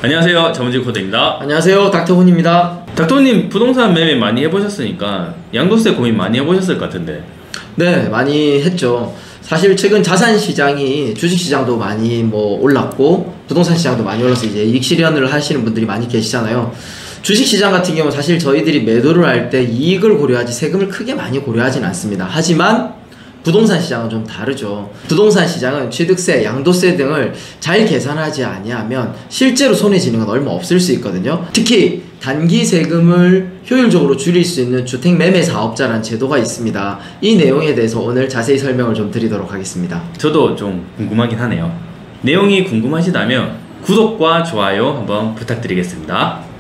안녕하세요, 자문지 코드입니다. 안녕하세요, 닥터훈입니다. 닥터님, 부동산 매매 많이 해보셨으니까 양도세 고민 많이 해보셨을 것 같은데. 네, 많이 했죠. 사실 최근 자산 시장이 주식 시장도 많이 올랐고 부동산 시장도 많이 올라서 이제 이익 실현을 하시는 분들이 많이 계시잖아요. 주식 시장 같은 경우 사실 저희들이 매도를 할 때 이익을 고려하지 세금을 크게 많이 고려하진 않습니다. 하지만 부동산 시장은 좀 다르죠. 부동산 시장은 취득세, 양도세 등을 잘 계산하지 아니하면 실제로 손해지는 건 얼마 없을 수 있거든요. 특히 단기 세금을 효율적으로 줄일 수 있는 주택매매사업자라는 제도가 있습니다. 이 내용에 대해서 오늘 자세히 설명을 좀 드리도록 하겠습니다. 저도 좀 궁금하긴 하네요. 내용이 궁금하시다면 구독과 좋아요 한번 부탁드리겠습니다.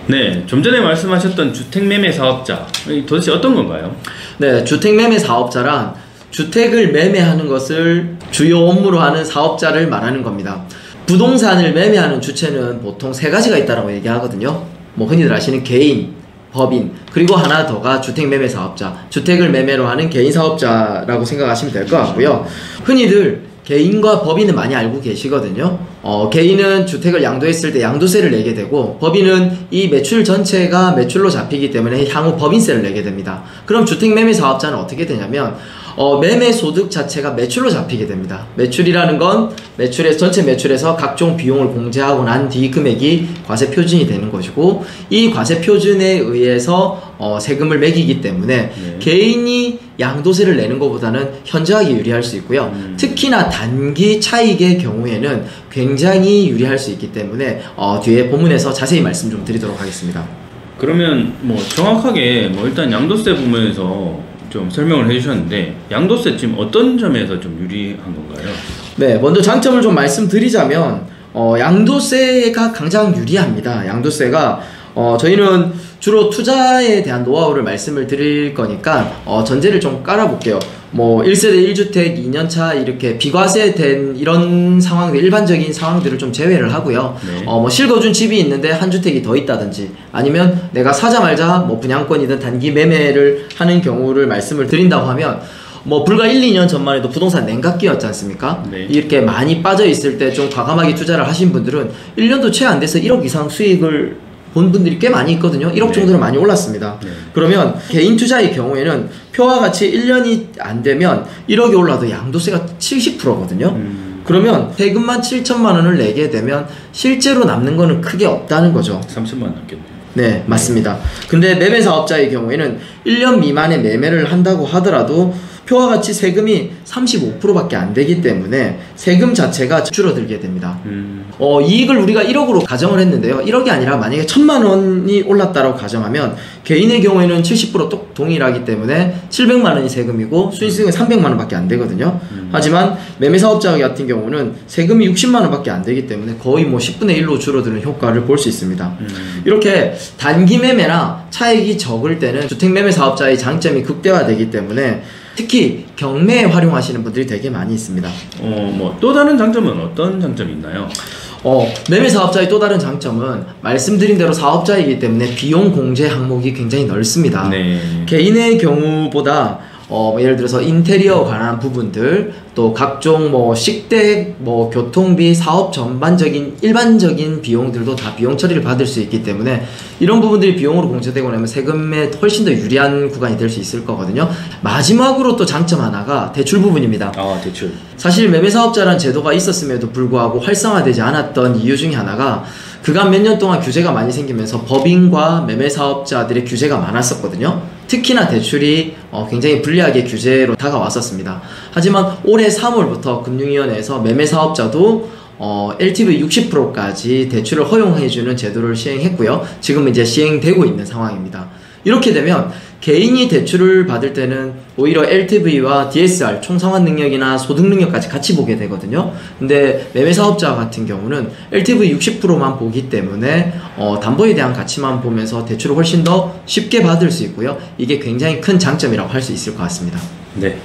네, 좀 전에 말씀하셨던 주택매매 사업자, 도대체 어떤 건가요? 네, 주택매매 사업자란 주택을 매매하는 것을 주요 업무로 하는 사업자를 말하는 겁니다. 부동산을 매매하는 주체는 보통 세 가지가 있다고 얘기하거든요. 흔히들 아시는 개인, 법인, 그리고 하나 더가 주택매매 사업자, 주택을 매매로 하는 개인 사업자라고 생각하시면 될 것 같고요. 흔히들 개인과 법인은 많이 알고 계시거든요. 개인은 주택을 양도했을 때 양도세를 내게 되고, 법인은 이 매출 전체가 매출로 잡히기 때문에 향후 법인세를 내게 됩니다. 그럼 주택매매 사업자는 어떻게 되냐면 매매 소득 자체가 매출로 잡히게 됩니다. 매출이라는 건 전체 매출에서 각종 비용을 공제하고 난 뒤 금액이 과세 표준이 되는 것이고, 이 과세 표준에 의해서 세금을 매기기 때문에 개인이 양도세를 내는 것보다는 현저하게 유리할 수 있고요. 특히나 단기 차익의 경우에는 굉장히 유리할 수 있기 때문에 뒤에 본문에서 자세히 말씀 좀 드리도록 하겠습니다. 그러면 정확하게 일단 양도세 부분에서 좀 설명을 해주셨는데, 양도세 지금 어떤 점에서 좀 유리한 건가요? 네, 먼저 장점을 좀 말씀드리자면 양도세가 가장 유리합니다. 양도세가 저희는 주로 투자에 대한 노하우를 말씀을 드릴 거니까 전제를 좀 깔아볼게요. 1세대 1주택 2년차 이렇게 비과세된 이런 상황들, 일반적인 상황들을 좀 제외를 하고요. 네. 실거준 집이 있는데 한 주택이 더 있다든지, 아니면 내가 사자말자 분양권이든 단기 매매를 하는 경우를 말씀을 드린다고 하면, 불과 1, 2년 전만 해도 부동산 냉각기였지 않습니까? 네. 이렇게 많이 빠져 있을 때 좀 과감하게 투자를 하신 분들은 1년도 채 안 돼서 1억 이상 수익을 본 분들이 꽤 많이 있거든요. 1억 정도는 많이 올랐습니다. 그러면 개인 투자의 경우에는 표와 같이 1년이 안 되면 1억이 올라도 양도세가 70%거든요. 그러면 세금만 7천만 원을 내게 되면 실제로 남는 거는 크게 없다는 거죠. 30만 원 남겠네요. 네, 맞습니다. 근데 매매사업자의 경우에는 1년 미만의 매매를 한다고 하더라도 표와 같이 세금이 35%밖에 안 되기 때문에 세금 자체가 줄어들게 됩니다. 이익을 우리가 1억으로 가정을 했는데요. 1억이 아니라 만약에 1,000만 원이 올랐다고 가정하면 개인의 경우에는 70% 동일하기 때문에 700만 원이 세금이고 수익성은 300만 원밖에 안 되거든요. 하지만 매매사업자 같은 경우는 세금이 60만 원밖에 안 되기 때문에 거의 10분의 1로 줄어드는 효과를 볼 수 있습니다. 이렇게 단기 매매나 차익이 적을 때는 주택매매 사업자의 장점이 극대화되기 때문에 특히 경매에 활용하시는 분들이 되게 많이 있습니다. 또 다른 장점은 어떤 장점이 있나요? 매매 사업자의 또 다른 장점은 말씀드린 대로 사업자이기 때문에 비용 공제 항목이 굉장히 넓습니다. 네. 개인의 경우보다 예를 들어서 인테리어 관한 부분들, 또 각종 식대, 교통비, 사업 전반적인 일반적인 비용들도 다 비용 처리를 받을 수 있기 때문에 이런 부분들이 비용으로 공제되고 나면 세금에 훨씬 더 유리한 구간이 될 수 있을 거거든요. 마지막으로 또 장점 하나가 대출 부분입니다. 대출. 사실 매매사업자라는 제도가 있었음에도 불구하고 활성화되지 않았던 이유 중에 하나가 그간 몇 년 동안 규제가 많이 생기면서 법인과 매매사업자들의 규제가 많았었거든요. 특히나 대출이 굉장히 불리하게 규제로 다가왔었습니다. 하지만 올해 3월부터 금융위원회에서 매매사업자도 LTV 60%까지 대출을 허용해주는 제도를 시행했고요. 지금 이제 시행되고 있는 상황입니다. 이렇게 되면 개인이 대출을 받을 때는 오히려 LTV와 DSR, 총상환 능력이나 소득 능력까지 같이 보게 되거든요. 근데 매매사업자 같은 경우는 LTV 60%만 보기 때문에 담보에 대한 가치만 보면서 대출을 훨씬 더 쉽게 받을 수 있고요. 이게 굉장히 큰 장점이라고 할 수 있을 것 같습니다. 네.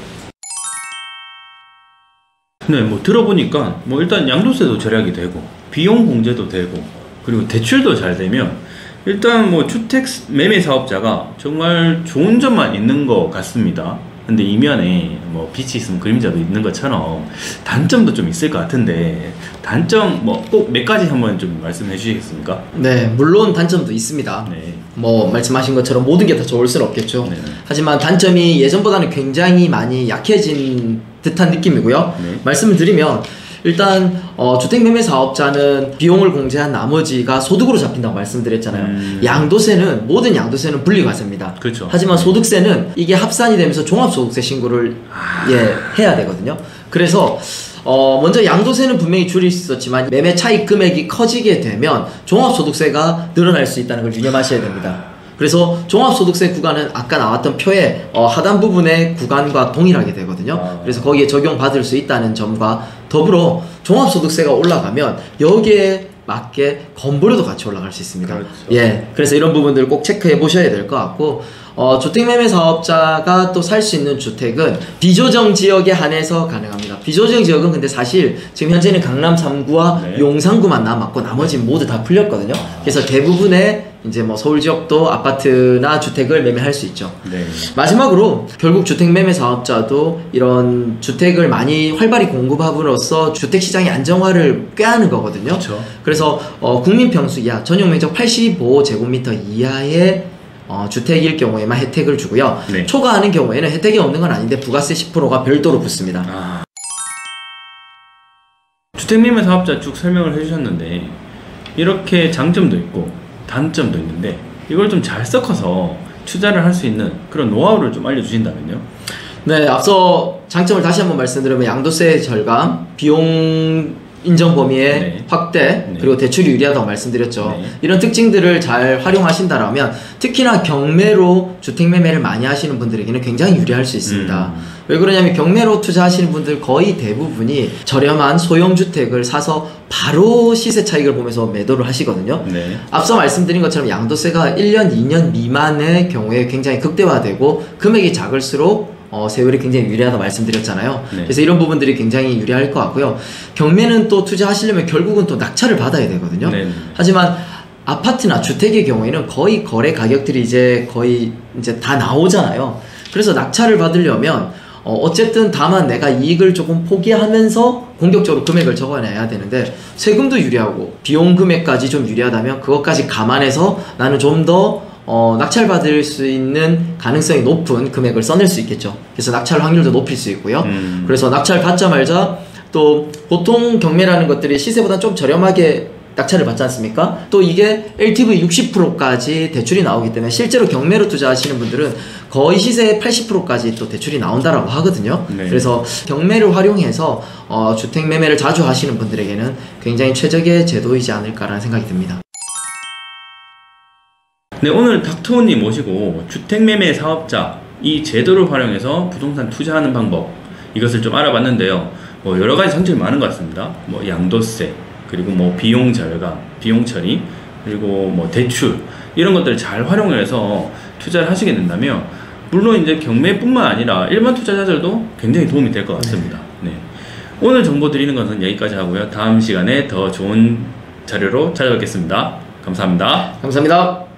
네, 들어보니까 일단 양도세도 절약이 되고 비용 공제도 되고 그리고 대출도 잘 되면 일단 주택 매매 사업자가 정말 좋은 점만 있는 것 같습니다. 근데 이면에 뭐 빛이 있으면 그림자도 있는 것처럼 단점도 좀 있을 것 같은데 단점 뭐 꼭 몇 가지 한번 좀 말씀해 주시겠습니까? 네, 물론 단점도 있습니다. 네. 뭐 말씀하신 것처럼 모든 게 다 좋을 수는 없겠죠. 네. 하지만 단점이 예전보다는 굉장히 많이 약해진 듯한 느낌이고요. 네. 말씀을 드리면 일단 주택매매 사업자는 비용을 공제한 나머지가 소득으로 잡힌다고 말씀드렸잖아요. 양도세는 모든 양도세는 분리과세입니다. 그렇죠. 하지만 소득세는 이게 합산이 되면서 종합소득세 신고를 해야 되거든요. 그래서 먼저 양도세는 분명히 줄일 수 있었지만 매매 차익 금액이 커지게 되면 종합소득세가 늘어날 수 있다는 걸 유념하셔야 됩니다. 그래서 종합소득세 구간은 아까 나왔던 표의 하단 부분의 구간과 동일하게 되거든요. 그래서 거기에 적용받을 수 있다는 점과 더불어 종합소득세가 올라가면 여기에 맞게 건보료도 같이 올라갈 수 있습니다. 그렇죠. 예, 그래서 이런 부분들 꼭 체크해 보셔야 될 것 같고 주택매매 사업자가 또 살 수 있는 주택은 비조정 지역에 한해서 가능합니다. 비조정 지역은 근데 사실 지금 현재는 강남 3구와 네. 용산구만 남았고 나머지는 모두 다 풀렸거든요. 그래서 대부분의 이제 뭐 서울 지역도 아파트나 주택을 매매할 수 있죠. 네. 마지막으로 결국 주택매매 사업자도 이런 주택을 많이 활발히 공급함으로써 주택시장의 안정화를 꾀하는 거거든요. 그렇죠. 그래서 국민평수 이하, 전용면적 85제곱미터 이하의 주택일 경우에만 혜택을 주고요. 네. 초과하는 경우에는 혜택이 없는 건 아닌데 부가세 10%가 별도로 붙습니다. 주택매매 사업자 쭉 설명을 해주셨는데 이렇게 장점도 있고 단점도 있는데 이걸 좀 잘 섞어서 투자를 할 수 있는 그런 노하우를 좀 알려주신다면요? 네, 앞서 장점을 다시 한번 말씀드리면 양도세 절감, 비용 인정 범위의 네. 확대, 네. 그리고 대출이 유리하다고 말씀드렸죠. 네. 이런 특징들을 잘 활용하신다라면 특히나 경매로 주택매매를 많이 하시는 분들에게는 굉장히 유리할 수 있습니다. 왜 그러냐면 경매로 투자하시는 분들 거의 대부분이 저렴한 소형주택을 사서 바로 시세 차익을 보면서 매도를 하시거든요. 네. 앞서 말씀드린 것처럼 양도세가 1년, 2년 미만의 경우에 굉장히 극대화되고 금액이 작을수록 세율이 굉장히 유리하다 말씀드렸잖아요. 네. 그래서 이런 부분들이 굉장히 유리할 것 같고요. 경매는 또 투자하시려면 결국은 또 낙찰을 받아야 되거든요. 네. 하지만 아파트나 주택의 경우에는 거의 거래 가격들이 이제 거의 이제 다 나오잖아요. 그래서 낙찰을 받으려면 어쨌든 다만 내가 이익을 조금 포기하면서 공격적으로 금액을 적어내야 되는데 세금도 유리하고 비용 금액까지 좀 유리하다면 그것까지 감안해서 나는 좀 더 낙찰받을 수 있는 가능성이 높은 금액을 써낼 수 있겠죠. 그래서 낙찰 확률도 높일 수 있고요. 그래서 낙찰 받자마자 또 보통 경매라는 것들이 시세보다 좀 저렴하게 낙찰을 받지 않습니까? 또 이게 LTV 60%까지 대출이 나오기 때문에 실제로 경매로 투자하시는 분들은 거의 시세의 80%까지 또 대출이 나온다라고 하거든요. 네. 그래서 경매를 활용해서 주택 매매를 자주 하시는 분들에게는 굉장히 최적의 제도이지 않을까라는 생각이 듭니다. 네, 오늘 닥터원님 모시고 주택매매 사업자 이 제도를 활용해서 부동산 투자하는 방법 이것을 좀 알아봤는데요. 뭐 여러 가지 장점이 많은 것 같습니다. 뭐 양도세, 그리고 뭐 비용 절감, 비용 처리, 그리고 뭐 대출 이런 것들을 잘 활용해서 투자를 하시게 된다면 물론 이제 경매뿐만 아니라 일반 투자자들도 굉장히 도움이 될 것 같습니다. 네. 오늘 정보 드리는 것은 여기까지 하고요. 다음 시간에 더 좋은 자료로 찾아뵙겠습니다. 감사합니다. 감사합니다.